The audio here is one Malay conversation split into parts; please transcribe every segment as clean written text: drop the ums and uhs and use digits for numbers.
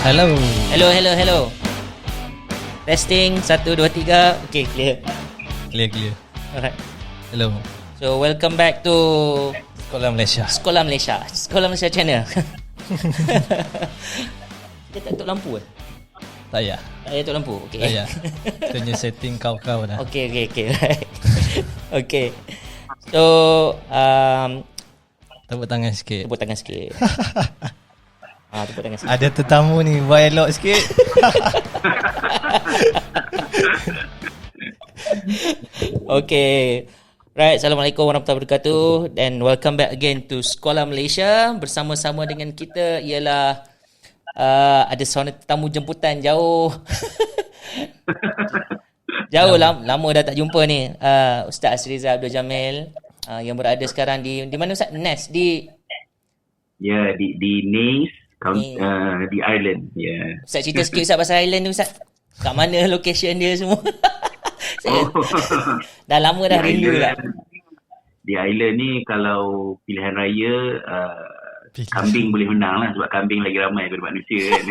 Hello. Hello. Testing 1, 2, 3. Okay, clear. Clear. Alright. Hello. So, welcome back to Sekolah Malaysia. Sekolah Malaysia channel. Kita tak tutup lampu ke? Tak payah. Tak payah tutup lampu? Okay. Tak payah. Tanya setting kau dah. Okay. Right. Okay. So, Tepuk tangan sikit. tepuk tangan sikit. Ada tetamu ni, buat elok sikit. Okay. Right, Assalamualaikum warahmatullahi wabarakatuh. And welcome back again to Sekolah Malaysia. Bersama-sama dengan kita ialah ada seorang tetamu jemputan jauh. Lama dah tak jumpa ni. Ustaz Asriza Abdul Jamil yang berada sekarang di mana Ustaz? Nes di Nice, di Ireland. Ustaz cerita sikit Ustaz pasal Ireland tu Ustaz. Kat mana location dia semua? Dah lama dah rindu lah. Di Ireland ni kalau pilihan raya kambing boleh menang lah, sebab kambing lagi ramai daripada manusia kan.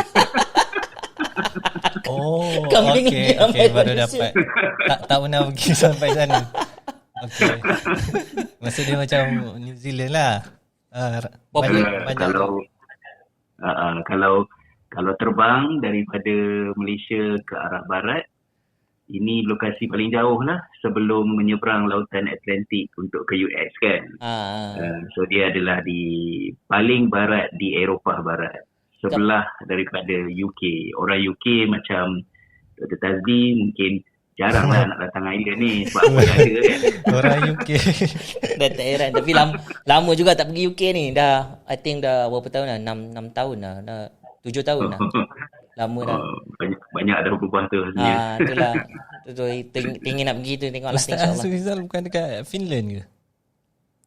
Kambing lagi ramai baru manusia. dapat. Tak pernah pergi sampai sana. Okay. Maksud dia macam New Zealand lah. Banyak. Kalau terbang daripada Malaysia ke arah barat, ini lokasi paling jauh lah sebelum menyeberang lautan Atlantik untuk ke US kan. So dia adalah di paling barat di Eropah Barat, sebelah daripada UK. Orang UK macam Dr. Tazli mungkin jarang lah nak datang Ireland ni sebab apa yang ada kan. Orang UK. Dah tak heran. Tapi lama juga tak pergi UK ni. I think dah berapa tahun dah? 6 tahun dah. 7 tahun dah. Lama dah. Banyak dah berubah tu sebenarnya. Itulah. Tingin nak pergi tu. Tengoklah Ustaz insyaAllah. Azrizal bukan dekat Finland ke?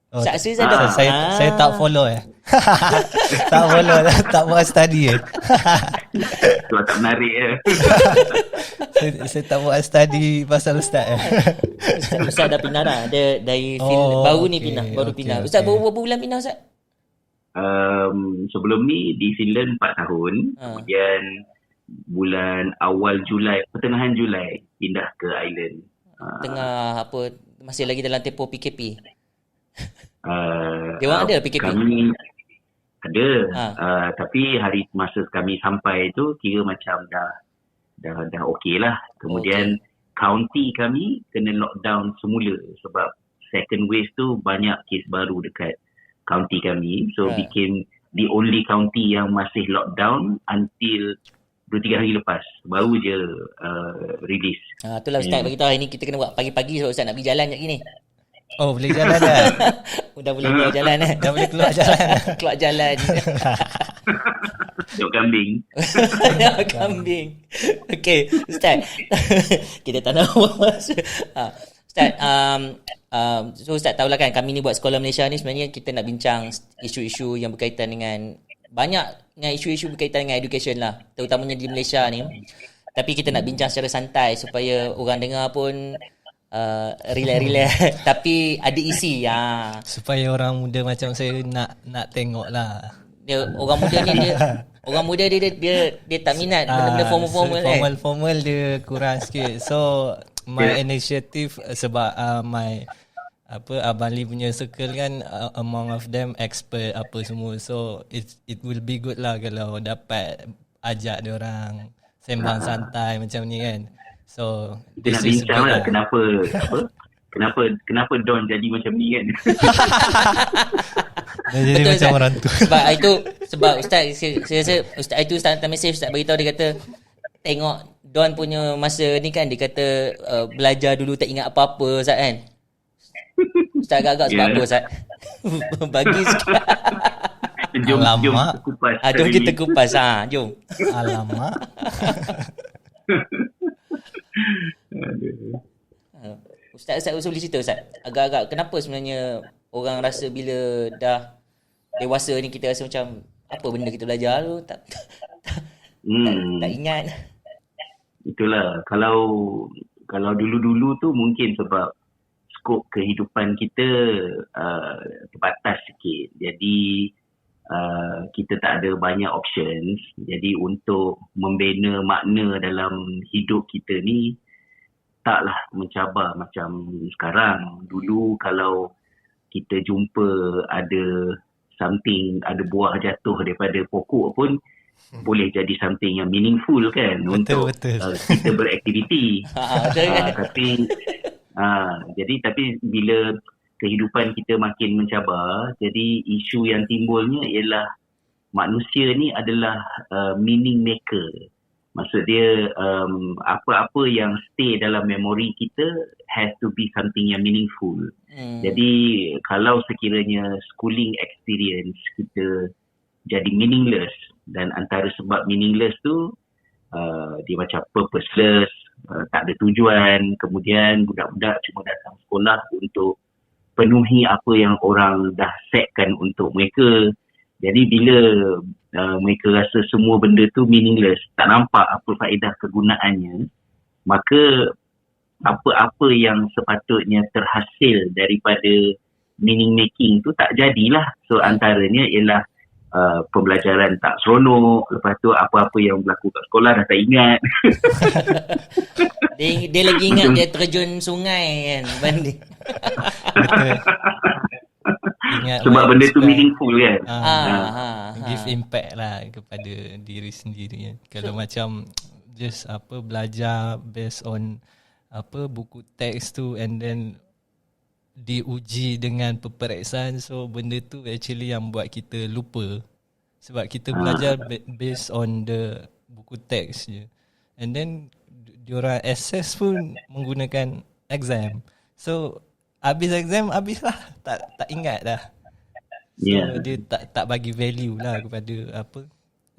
Ustaz Azrizal dah. Saya tak follow tak follow, tak buat study Sebab tak menarik saya tak buat study pasal Ustaz Ustaz dah pindah dah. Dia dari Finland. Baru ni pindah. Pindah. Ustaz berapa bulan pindah Ustaz? Sebelum ni di Finland 4 tahun. Kemudian bulan awal Julai, pertengahan Julai pindah ke Ireland. Tengah apa, masih lagi dalam tempoh PKP. Dia orang ada PKP? Kami ada. Tapi hari masa kami sampai tu kira macam dah okey lah. Kemudian county kami kena lockdown semula sebab second wave tu banyak kes baru dekat county kami. So became the only county yang masih lockdown until 2-3 hari lepas. Baru je release. Itulah Ustaz bagi tahu hari ni kita kena buat pagi-pagi sebab Ustaz nak pergi jalan sekejap ni. Oh, boleh jalan dah. Dah boleh keluar jalan Dah boleh keluar jalan. Keluar jalan. Tengok kambing. Okay, Ustaz. Kita tak nak buat masa. Ustaz, so Ustaz tahulah kan kami ni buat Sekolah Malaysia ni sebenarnya kita nak bincang isu-isu yang berkaitan dengan banyak dengan isu-isu berkaitan dengan education lah, terutamanya di Malaysia ni. Tapi kita nak bincang secara santai supaya orang dengar pun relax tapi ada isi supaya orang muda macam saya nak tengok lah. Orang muda ni dia tak minat benda-benda formal kan. Formal dia kurang sikit. So my initiative sebab my Abang Lee punya circle kan, among of them expert apa semua. So it will be good lah kalau dapat ajak dia orang sembang santai macam ni kan. So kita nak bincang lah kenapa Don jadi macam ni kan. Jadi betul, macam Ustaz. orang tu. Sebab Ustaz, saya rasa Ustaz itu Ustaz hantar mesej, Ustaz beritahu, dia kata tengok Don punya masa ni kan, dia kata belajar dulu tak ingat apa-apa Ustaz kan. Ustaz agak-agak sebab apa Ustaz? Bagi sikit. Jom kita kupas. Jom kita kupas. Jom. Alamak. Ustaz boleh cerita Ustaz, agak-agak kenapa sebenarnya orang rasa bila dah dewasa ni kita rasa macam apa benda kita belajar tu tak ingat. Itulah, kalau dulu-dulu tu mungkin sebab skop kehidupan kita terbatas sikit. Jadi kita tak ada banyak options. Jadi untuk membina makna dalam hidup kita ni taklah mencabar macam sekarang. Dulu kalau kita jumpa ada buah jatuh daripada pokok pun boleh jadi something yang meaningful kan, Betul. kita beraktiviti. Tapi bila kehidupan kita makin mencabar, jadi isu yang timbulnya ialah manusia ni adalah meaning maker. Maksud dia apa-apa yang stay dalam memori kita has to be something yang meaningful. Jadi kalau sekiranya schooling experience kita jadi meaningless, dan antara sebab meaningless tu dia macam purposeless, tak ada tujuan, kemudian budak-budak cuma datang sekolah untuk penuhi apa yang orang dah setkan untuk mereka. Jadi bila mereka rasa semua benda tu meaningless, tak nampak apa faedah kegunaannya, maka apa-apa yang sepatutnya terhasil daripada meaning making tu tak jadilah. So antaranya ialah pembelajaran tak seronok, lepas tu apa-apa yang berlaku kat sekolah dah tak ingat. Dia lagi ingat dia terjun sungai kan, banding. Sebab benda tu meaningful kan. Give impact lah kepada diri sendiri kan. Kalau macam just belajar based on buku teks tu and then diuji dengan peperiksaan, so benda tu actually yang buat kita lupa. Sebab kita belajar based on the buku teks je, and then diorang assess pun menggunakan exam. So habis exam, habislah, tak ingat dah. So dia tak bagi value lah kepada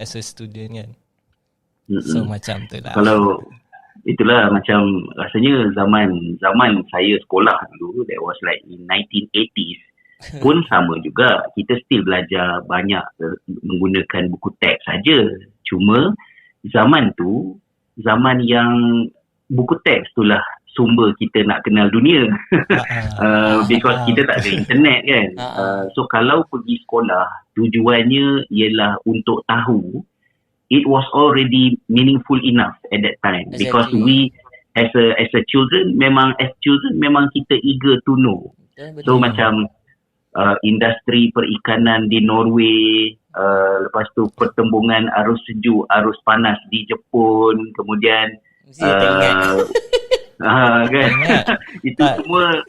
as a student kan. So macam tu lah. Kalau itulah macam rasanya zaman saya sekolah dulu, that was like in 1980s pun sama juga, kita still belajar banyak menggunakan buku teks saja. Cuma zaman yang buku teks itulah sumber kita nak kenal dunia. Because kita tak ada internet kan. So kalau pergi sekolah tujuannya ialah untuk tahu, it was already meaningful enough at that time. Exactly. Because we as a children memang kita eager to know. So macam industri perikanan di Norway, lepas tu pertembungan arus sejuk, arus panas di Jepun, kemudian kan itu semua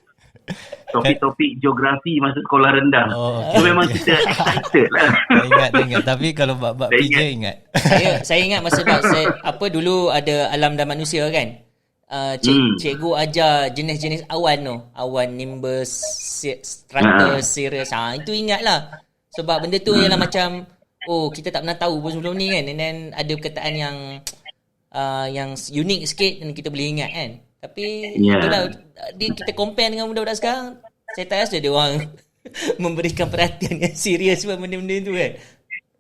topik-topik geografi masa sekolah rendah. So memang kita excited lah. Ingat. Tapi kalau bab PJ ingat. Saya ingat masa dulu ada Alam dan Manusia kan. Cikgu ajar jenis-jenis awan tu. Awan nimbus, stratus, cirrus. Itu ingat lah. Sebab benda tu ialah macam kita tak pernah tahu pun sebelum ni kan. And then ada perkataan yang unik sikit dan kita boleh ingat kan. Tapi itulah, kita compare dengan budak-budak sekarang, saya tak rasa dia orang memberikan perhatian yang serius sebab benda-benda tu kan.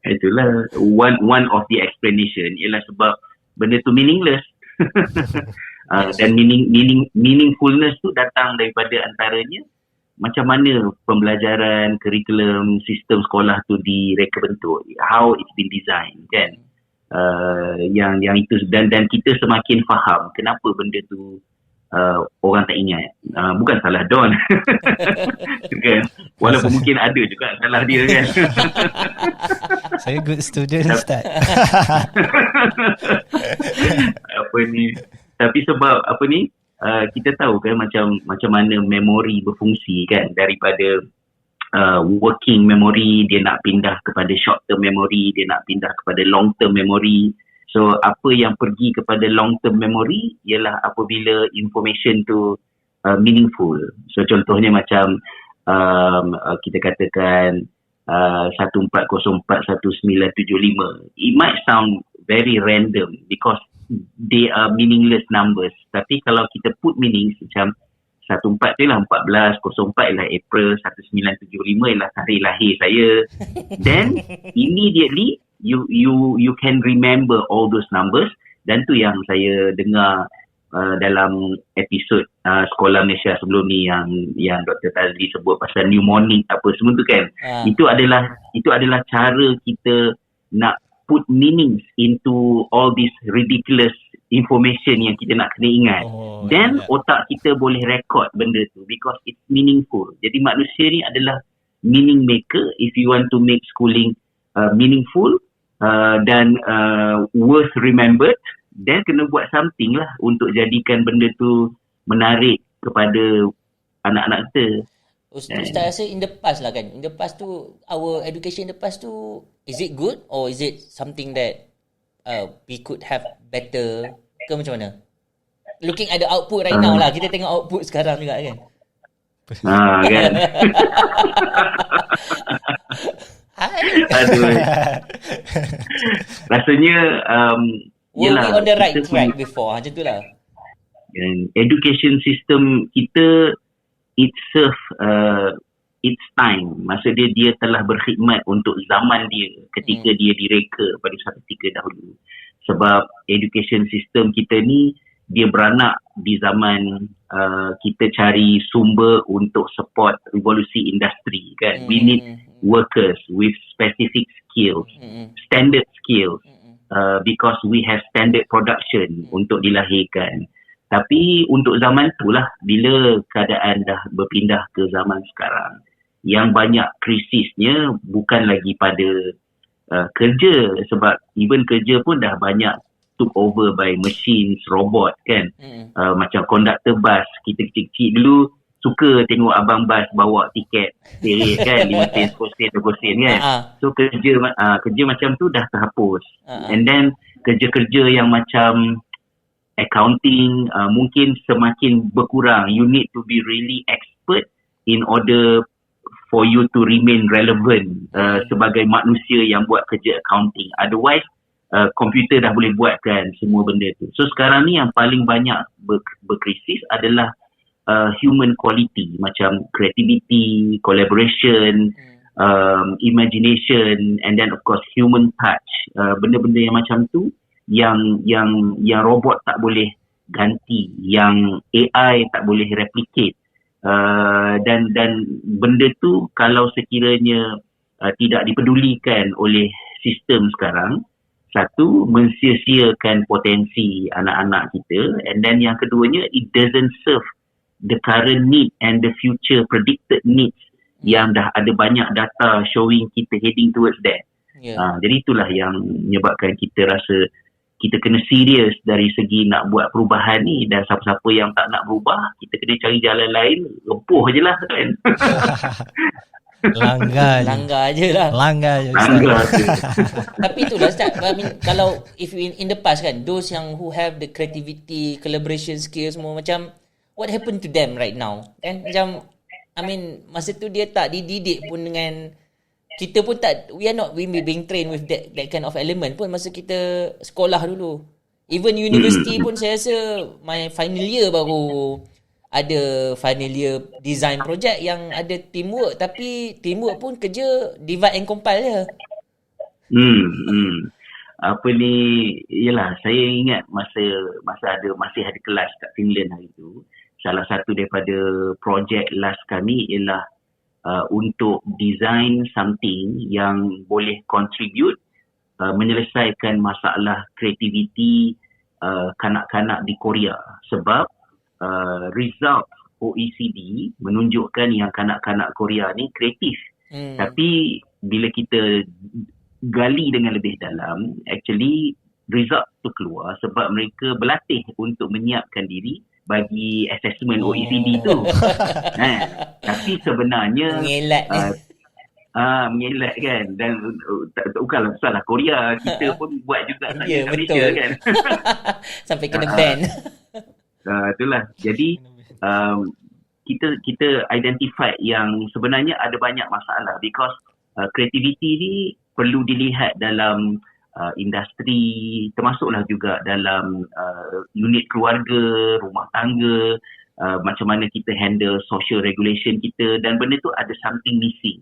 Itulah one of the explanation ialah sebab benda tu meaningless. Dan meaningfulness tu datang daripada antaranya macam mana pembelajaran, kurikulum, sistem sekolah tu direka bentuk, how it's been designed kan. Yang itu dan kita semakin faham kenapa benda tu orang tak ingat. Bukan salah Don. Kan? Walaupun mungkin ada juga salah dia kan. Saya good student Ustaz. Tapi sebab kita tahu kan macam mana memori berfungsi kan, daripada working memory dia nak pindah kepada short term memory, dia nak pindah kepada long term memory. So apa yang pergi kepada long term memory ialah apabila information tu meaningful. So contohnya macam kita katakan 14041975, it might sound very random because they are meaningless numbers, tapi kalau kita put meanings macam 14 tu ialah 14, 04 ialah April, 1975 ialah hari lahir saya. Then immediately you can remember all those numbers. Dan tu yang saya dengar dalam episod Sekolah Malaysia sebelum ni yang Dr. Tazli sebut pasal mnemonic apa semua tu kan. Itu adalah cara kita nak put meanings into all this ridiculous information yang kita nak kena ingat. Then otak kita boleh record benda tu because it's meaningful. Jadi manusia ni adalah meaning maker. If you want to make schooling meaningful dan worth remembered, then kena buat something lah untuk jadikan benda tu menarik kepada anak-anak kita. Ustaz rasa in the past lah kan, in the past tu, our education in the past tu, is it good or is it something that we could have better ke macam mana? Looking at the output right now lah, kita tengok output sekarang juga kan. Kan. Aduh. Rasanya were we on the right track before? Macam tu lah. Education system kita, it serve its time. Maksudnya dia telah berkhidmat untuk zaman dia ketika dia direka pada satu ketika dahulu. Sebab education system kita ni dia beranak di zaman kita cari sumber untuk support revolusi industri kan. We need workers with specific skills, standard skills, because we have standard production untuk dilahirkan. Tapi untuk zaman itulah, bila keadaan dah berpindah ke zaman sekarang, yang banyak krisisnya bukan lagi pada kerja, sebab even kerja pun dah banyak took over by machines, robot kan. Macam konduktor bas, kita kecil-kecil dulu suka tengok abang bas bawa tiket seret kan, 5 sen, 10 sen, 20 sen kan. So kerja macam tu dah terhapus. And then kerja-kerja yang macam accounting mungkin semakin berkurang. You need to be really expert in order for you to remain relevant sebagai manusia yang buat kerja accounting. Otherwise, komputer dah boleh buatkan semua benda tu. So sekarang ni yang paling banyak berkrisis adalah human quality, macam creativity, collaboration, imagination, and then of course human touch. Benda-benda yang macam tu yang robot tak boleh ganti, yang AI tak boleh replicate. Dan benda tu kalau sekiranya tidak dipedulikan oleh sistem sekarang, satu, mensia-siakan potensi anak-anak kita, and then yang keduanya, it doesn't serve the current need and the future predicted needs yang dah ada banyak data showing kita heading towards that. Jadi itulah yang menyebabkan kita rasa kita kena serius dari segi nak buat perubahan ni, dan siapa-siapa yang tak nak berubah, kita kena cari jalan lain, rempuh je lah kan. Langgar je lah. Tapi itulah Ustaz, I mean, kalau if in the past kan, those yang who have the creativity, collaboration skills semua, macam what happened to them right now kan? Macam I mean, masa tu dia tak dididik pun dengan, kita pun tak, we are not being trained with that kind of element pun masa kita sekolah dulu. Even university pun saya rasa my final year baru ada final year design project yang ada teamwork, tapi teamwork pun kerja divide and compile je. Apa ni, yelah, saya ingat masih ada kelas kat Finland hari tu. Salah satu daripada projek last kami ialah untuk design something yang boleh contribute menyelesaikan masalah kreativiti kanak-kanak di Korea. Sebab result OECD menunjukkan yang kanak-kanak Korea ni kreatif. Tapi bila kita gali dengan lebih dalam, actually result tu keluar sebab mereka berlatih untuk menyiapkan diri bagi assessment OECD tu. Tapi sebenarnya mengelak kan, dan bukanlah salah Korea, kita pun buat juga di Malaysia kan. Sampai kena ban. Itulah. Jadi kita identify yang sebenarnya ada banyak masalah, because creativity ni perlu dilihat dalam industri, termasuklah juga dalam unit keluarga, rumah tangga, macam mana kita handle social regulation kita, dan benda tu ada something missing.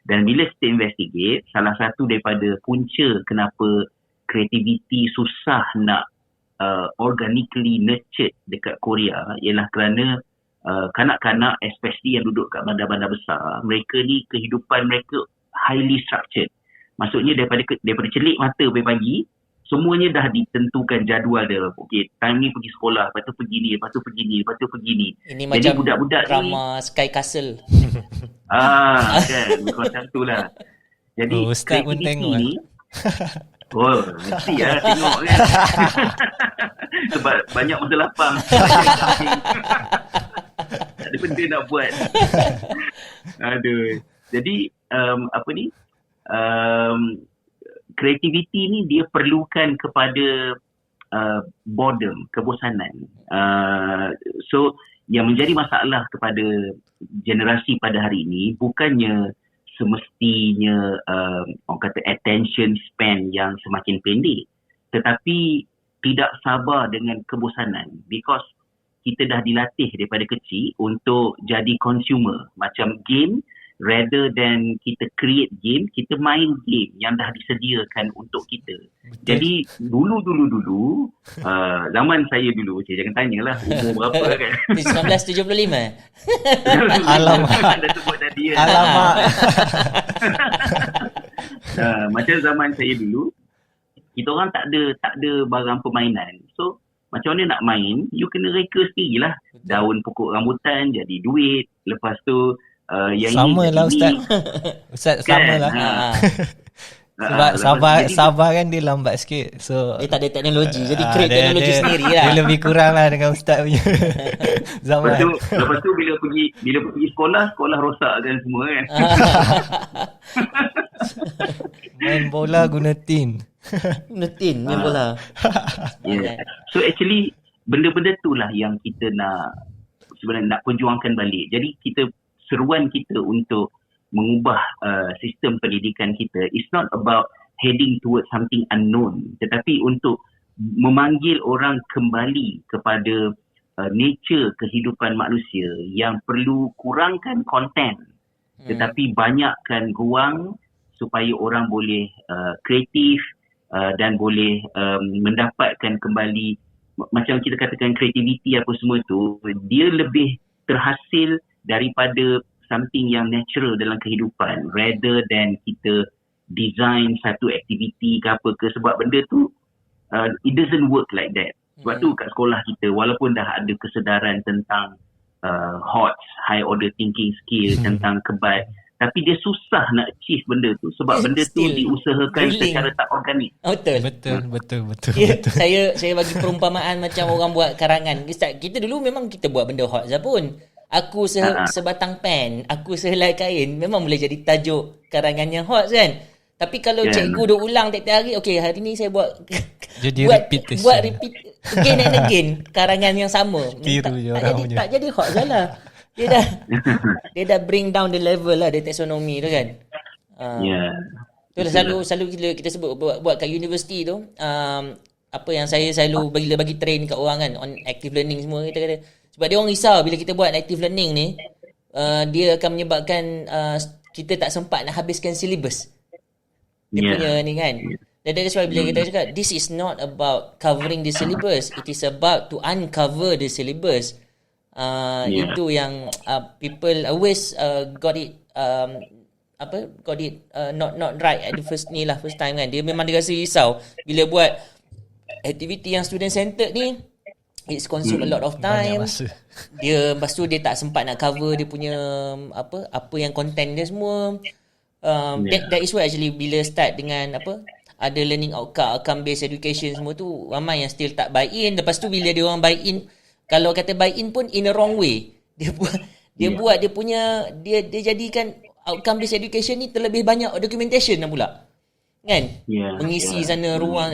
Dan bila kita investigate, salah satu daripada punca kenapa kreativiti susah nak organically nurtured dekat Korea ialah kerana kanak-kanak especially yang duduk kat bandar-bandar besar, mereka ni kehidupan mereka highly structured. Maksudnya daripada celik mata pagi, semuanya dah ditentukan jadual dia. Okey, time ni pergi sekolah, lepas tu pergi ni, lepas tu pergi ni, lepas tu pergi ni. Ini jadi macam budak-budak drama ni, Sky Castle. Kan, macam tu lah. Jadi Ustaz pun tengok ni mesti lah tengok kan. Sebab banyak masa lapang. Tak ada benda nak buat. Aduh. Jadi kreativiti ni dia perlukan kepada boredom, kebosanan. So yang menjadi masalah kepada generasi pada hari ini bukannya semestinya orang kata attention span yang semakin pendek, tetapi tidak sabar dengan kebosanan, because kita dah dilatih daripada kecil untuk jadi consumer macam game. Rather than kita create game, kita main game yang dah disediakan untuk kita. Jadi dulu zaman saya dulu, jangan tanyalah umur berapa kan. 1975. Alamak. Dah sebut tadi kan. Alamak. Macam zaman saya dulu, kita orang tak ada barang permainan. So macam mana nak main, you kena reka sendirilah. Daun pokok rambutan jadi duit. Lepas tu yang sama lah Ustaz. Ustaz kan? sama lah. Sebab sabar kan dia lambat sikit. So dia tak ada teknologi. Jadi create teknologi sendiri lah. Dia lebih kurang lah dengan Ustaz punya zaman. Lepas tu bila pergi sekolah rosakkan semua kan. Main bola guna tin. Main bola. Yeah. So actually benda-benda tu lah yang kita sebenarnya nak perjuangkan balik. Jadi seruan kita untuk mengubah sistem pendidikan kita is not about heading towards something unknown, tetapi untuk memanggil orang kembali kepada nature kehidupan manusia yang perlu kurangkan konten tetapi banyakkan ruang supaya orang boleh kreatif dan boleh mendapatkan kembali, macam kita katakan kreativiti apa semua tu, dia lebih terhasil daripada something yang natural dalam kehidupan rather than kita design satu aktiviti ke apa ke, sebab benda tu it doesn't work like that. Sebab tu kat sekolah kita walaupun dah ada kesedaran tentang HOTS, high order thinking skill, tentang kebat, tapi dia susah nak achieve benda tu sebab benda tu diusahakan secara tak organik. Betul. Saya bagi perumpamaan macam orang buat karangan. Kita dulu memang kita buat benda HOTS lah pun. Aku sebatang pen, aku sehelai kain, memang boleh jadi tajuk karangan yang hot kan. Tapi kalau cikgu duk ulang tiap-tiap hari, okey hari ni saya buat repeat again and again karangan yang sama. Tak jadi hot lah. Dia dah bring down the level lah, the taxonomy tu kan. Tu selalu kita sebut buat kat universiti tu, apa yang saya selalu bagi train kat orang kan on active learning semua, kita kata sebab dia orang risau bila kita buat active learning ni, dia akan menyebabkan kita tak sempat nak habiskan syllabus. Dia punya ni kan. Dan that's why bila kita cakap, this is not about covering the syllabus, it is about to uncover the syllabus. Itu yang people always got it not right at the first time kan. Dia memang dia rasa risau bila buat aktiviti yang student centered ni. It's consume a lot of time. Dia lepas tu dia tak sempat nak cover dia punya apa yang content dia semua. That is why actually bila start dengan ada learning outcome based education semua tu, ramai yang still tak buy in. Lepas tu bila dia orang buy in, kalau kata buy in pun in a wrong way. Dia buat dia punya dia jadikan outcome based education ni terlebih banyak documentation pula. Kan? Mengisi sana ruang,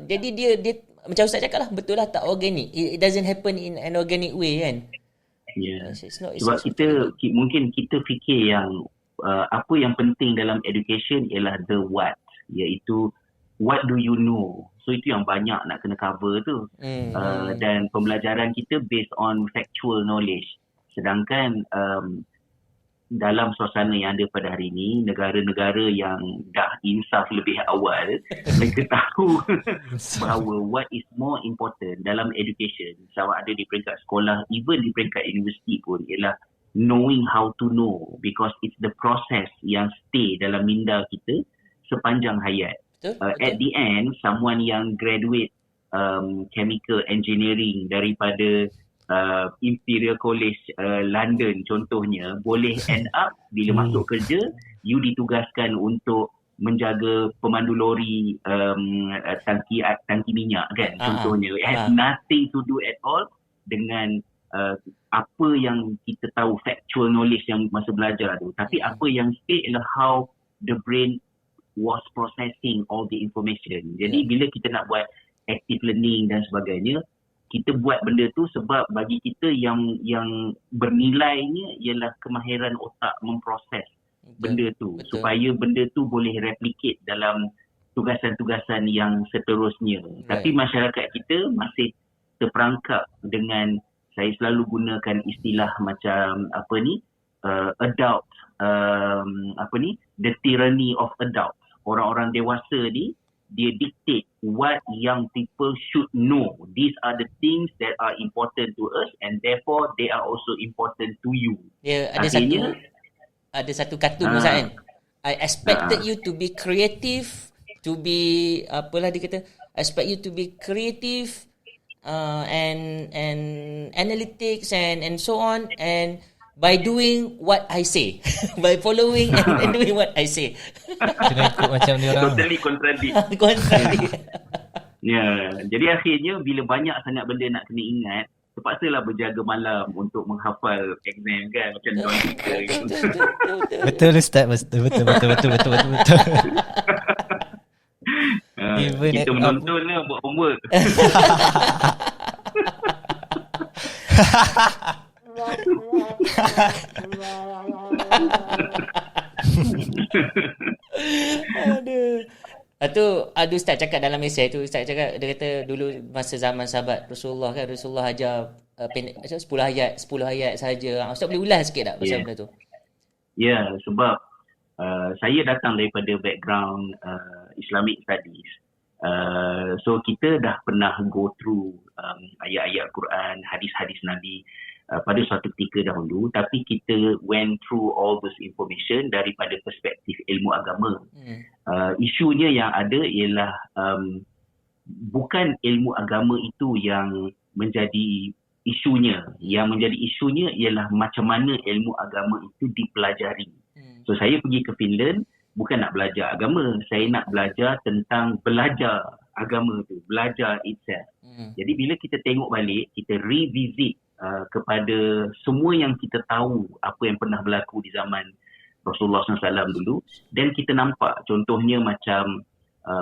jadi dia macam Ustaz cakap lah, betul lah, tak organic. It doesn't happen in an organic way kan. Sebab mungkin kita fikir yang apa yang penting dalam education ialah the what, iaitu what do you know. So itu yang banyak nak kena cover tu. Dan pembelajaran kita based on factual knowledge. Sedangkan dalam suasana yang ada pada hari ini, negara-negara yang dah insaf lebih awal, mereka tahu bahawa what is more important dalam education, sama ada di peringkat sekolah, even di peringkat universiti pun, ialah knowing how to know, because it's the process yang stay dalam minda kita sepanjang hayat. At the end, someone yang graduate chemical engineering daripada Imperial College London contohnya, boleh end up bila masuk kerja, you ditugaskan untuk menjaga pemandu lori tangki minyak kan, contohnya. It has nothing to do at all dengan apa yang kita tahu, factual knowledge yang masa belajar tu. Tapi apa yang stay ialah how the brain was processing all the information. Jadi bila kita nak buat active learning dan sebagainya, kita buat benda tu sebab bagi kita yang bernilainya ialah kemahiran otak memproses benda tu. Supaya benda tu boleh replicate dalam tugasan-tugasan yang seterusnya. Tapi masyarakat kita masih terperangkap dengan, saya selalu gunakan istilah macam adult, the tyranny of adults. Orang-orang dewasa ni, dia dictate what young people should know. These are the things that are important to us and therefore they are also important to you. Ada satu kartun Ustaz kan. I expected you to be creative, to be apalah dia kata, I expect you to be creative and analytics and so on, and by doing what I say, by following and doing what I say. Kena ikut macam dia orang. Totally contradict. Ya, jadi akhirnya bila banyak sangat benda nak kena ingat, terpaksalah berjaga malam untuk menghafal exam kan, macam orang kita gitu. Betul Ustaz, betul. Kita menonton lah, buat homework. Aduh Ustaz cakap dalam mesej tu, Ustaz cakap, dia kata dulu masa zaman sahabat Rasulullah kan, Rasulullah ajar 10 ayat saja. Ustaz boleh ulas sikit tak pasal benda tu? Ya, sebab saya datang daripada background Islamic studies. So kita dah pernah go through ayat-ayat Quran, hadis-hadis Nabi pada suatu ketika dahulu, tapi kita went through all this information daripada perspektif ilmu agama. Isunya yang ada ialah bukan ilmu agama itu yang menjadi isunya. Yang menjadi isunya ialah macam mana ilmu agama itu dipelajari. So saya pergi ke Finland bukan nak belajar agama, saya nak belajar tentang belajar agama tu, belajar itself. Jadi bila kita tengok balik, kita revisit kepada semua yang kita tahu apa yang pernah berlaku di zaman Rasulullah SAW dulu, dan kita nampak contohnya macam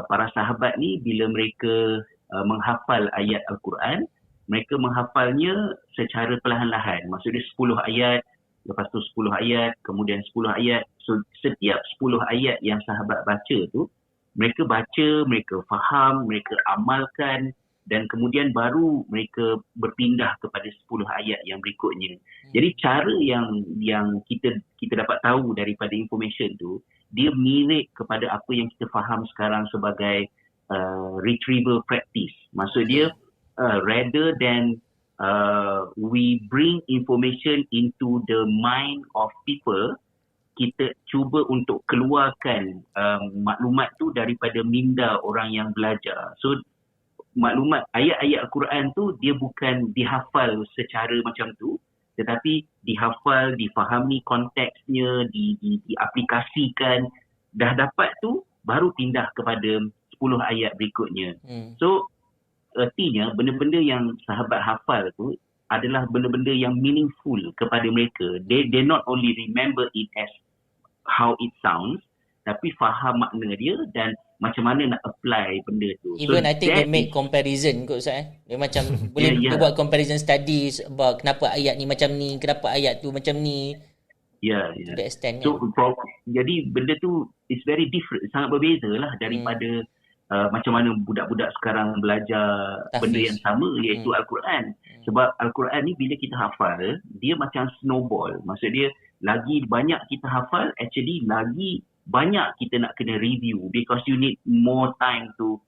para sahabat ni bila mereka menghafal ayat Al-Quran, mereka menghafalnya secara perlahan-lahan. Maksudnya 10 ayat, lepas tu 10 ayat, kemudian 10 ayat. So setiap 10 ayat yang sahabat baca tu, mereka baca, mereka faham, mereka amalkan, dan kemudian baru mereka berpindah kepada 10 ayat yang berikutnya. Jadi cara yang kita dapat tahu daripada information tu, dia mirip kepada apa yang kita faham sekarang sebagai retrieval practice. Maksud dia, rather than we bring information into the mind of people, kita cuba untuk keluarkan maklumat tu daripada minda orang yang belajar. So maklumat ayat-ayat Al-Quran tu dia bukan dihafal secara macam tu, tetapi dihafal, difahami konteksnya, diaplikasikan, dah dapat tu baru pindah kepada 10 ayat berikutnya. So artinya benda-benda yang sahabat hafal tu adalah benda-benda yang meaningful kepada mereka. They not only remember it as how it sounds, tapi faham makna dia dan macam mana nak apply benda tu. Even I think they make comparison kot Ustaz. Dia macam boleh dia buat comparison studies about kenapa ayat ni macam ni, kenapa ayat tu macam ni. Ya. So jadi benda tu is very different, sangat berbeza lah daripada macam mana budak-budak sekarang belajar benda yang sama, iaitu Al-Quran. Sebab Al-Quran ni bila kita hafal, dia macam snowball. Maksud dia lagi banyak kita hafal, actually lagi banyak kita nak kena review because you need more time to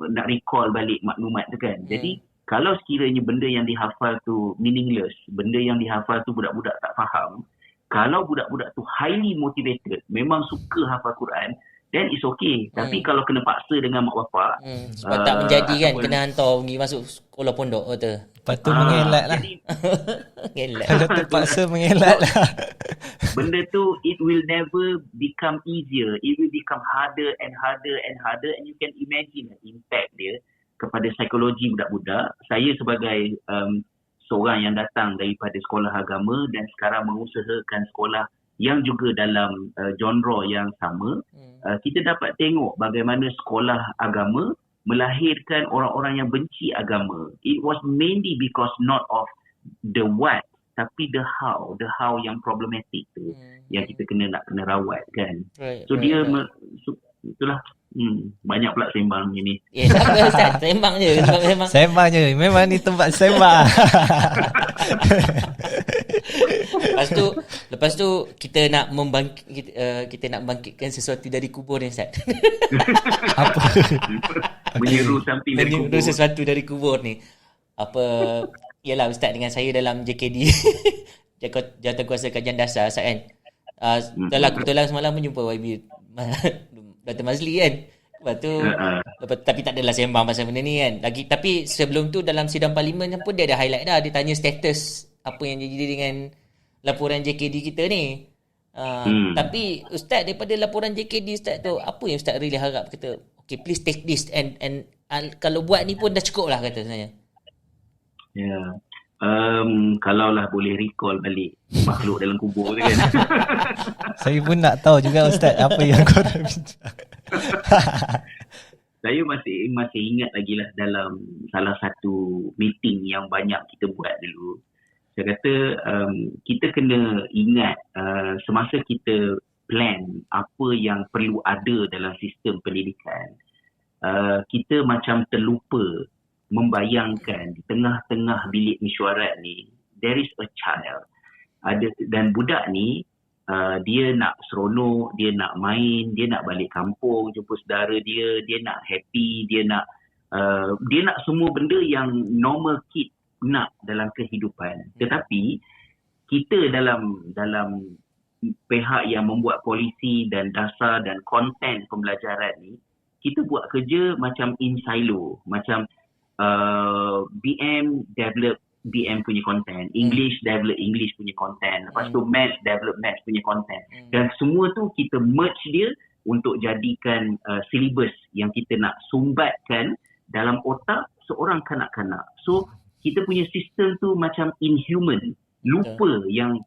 nak recall balik maklumat tu kan. Jadi kalau sekiranya benda yang dihafal tu meaningless, benda yang dihafal tu budak-budak tak faham, kalau budak-budak tu highly motivated, memang suka hafal Quran, then it's okay. Tapi kalau kena paksa dengan mak bapak, sebab tak menjadi kan, kena hantar pergi masuk sekolah pondok tu. Lepas tu mengelak lah. Gelak. Kalau terpaksa mengelak lah. Benda tu, it will never become easier. It will become harder and harder and harder, and you can imagine the impact dia kepada psikologi budak-budak. Saya sebagai seorang yang datang daripada sekolah agama dan sekarang mengusahakan sekolah yang juga dalam genre yang sama, kita dapat tengok bagaimana sekolah agama melahirkan orang-orang yang benci agama. It was mainly because not of the what, tapi the how yang problematic tu yang kita nak kena rawat kan. So dia itulah. Banyak pula sembang ni. Ya, tak apa Ustaz, sembang je. Sembang je. Memang ni tempat sembang. Lepas tu kita nak bangkitkan sesuatu dari kubur ni Ustaz. Apa? Menyeru something dari kubur. Menyeru sesuatu dari kubur ni. Yalah Ustaz, dengan saya dalam JKD Jawatankuasa Kajian Dasar Ustaz kan. Kebetulan semalam menjumpa YB Dr. Mazli kan. Lepas tu tapi tak adalah sembang pasal benda ni kan. Tapi sebelum tu dalam sidang parlimen pun dia ada highlight dah. Dia tanya status apa yang jadi dengan laporan JKD kita ni. Tapi Ustaz, daripada laporan JKD Ustaz tu, apa yang Ustaz really harap? Kata, okay, please take this and kalau buat ni pun dah cukup lah kata sebenarnya. Ya. Kalaulah boleh recall balik makhluk dalam kubur tu kan. Saya pun nak tahu juga Ustaz apa yang korang bincang. Saya masih ingat lagi lah dalam salah satu meeting yang banyak kita buat dulu. Saya kata kita kena ingat semasa kita plan apa yang perlu ada dalam sistem pendidikan, kita macam terlupa membayangkan di tengah-tengah bilik mesyuarat ni there is a child. Dan budak ni dia nak seronok, dia nak main, dia nak balik kampung jumpa saudara dia nak happy, dia nak semua benda yang normal kid nak dalam kehidupan. Tetapi kita dalam pihak yang membuat polisi dan dasar dan konten pembelajaran ni, kita buat kerja macam in silo, macam BM develop BM punya content, English develop English punya content, lepas tu Maths develop Maths punya content, dan semua tu kita merge dia untuk jadikan syllabus yang kita nak sumbatkan dalam otak seorang kanak-kanak. So kita punya sistem tu macam inhuman, lupa yang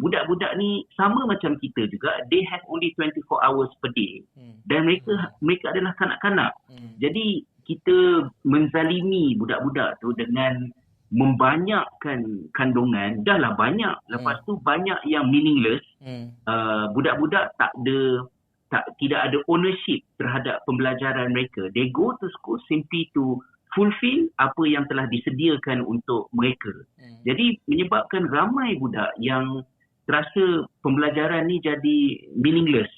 budak-budak ni sama macam kita juga, they have only 24 hours per day, dan mereka adalah kanak-kanak. Jadi kita menzalimi budak-budak tu dengan membanyakkan kandungan. Dah lah banyak, lepas tu banyak yang meaningless. Budak-budak tidak ada ownership terhadap pembelajaran mereka. They go to school simply to fulfill apa yang telah disediakan untuk mereka. Jadi menyebabkan ramai budak yang terasa pembelajaran ni jadi meaningless,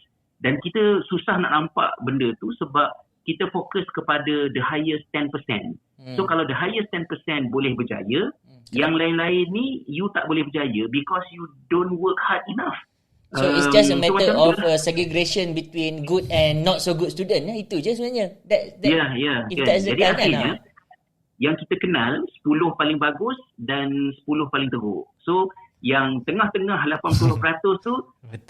dan kita susah nak nampak benda tu sebab kita fokus kepada the highest 10%. So kalau the highest 10% boleh berjaya, yang lain-lain ni you tak boleh berjaya because you don't work hard enough. So it's just a matter of segregation between good and not so good student. Itu je sebenarnya. Jadi akhirnya yang kita kenal 10 paling bagus dan 10 paling teruk. So yang tengah-tengah 80% tu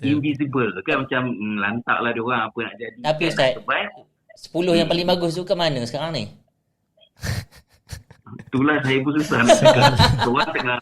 invisible kan, macam lantaklah dia orang apa nak jadi. Tapi Ustaz, 10 yang paling bagus tu ke mana sekarang ni? Itulah saya pun susah nak cakap. Orang tengah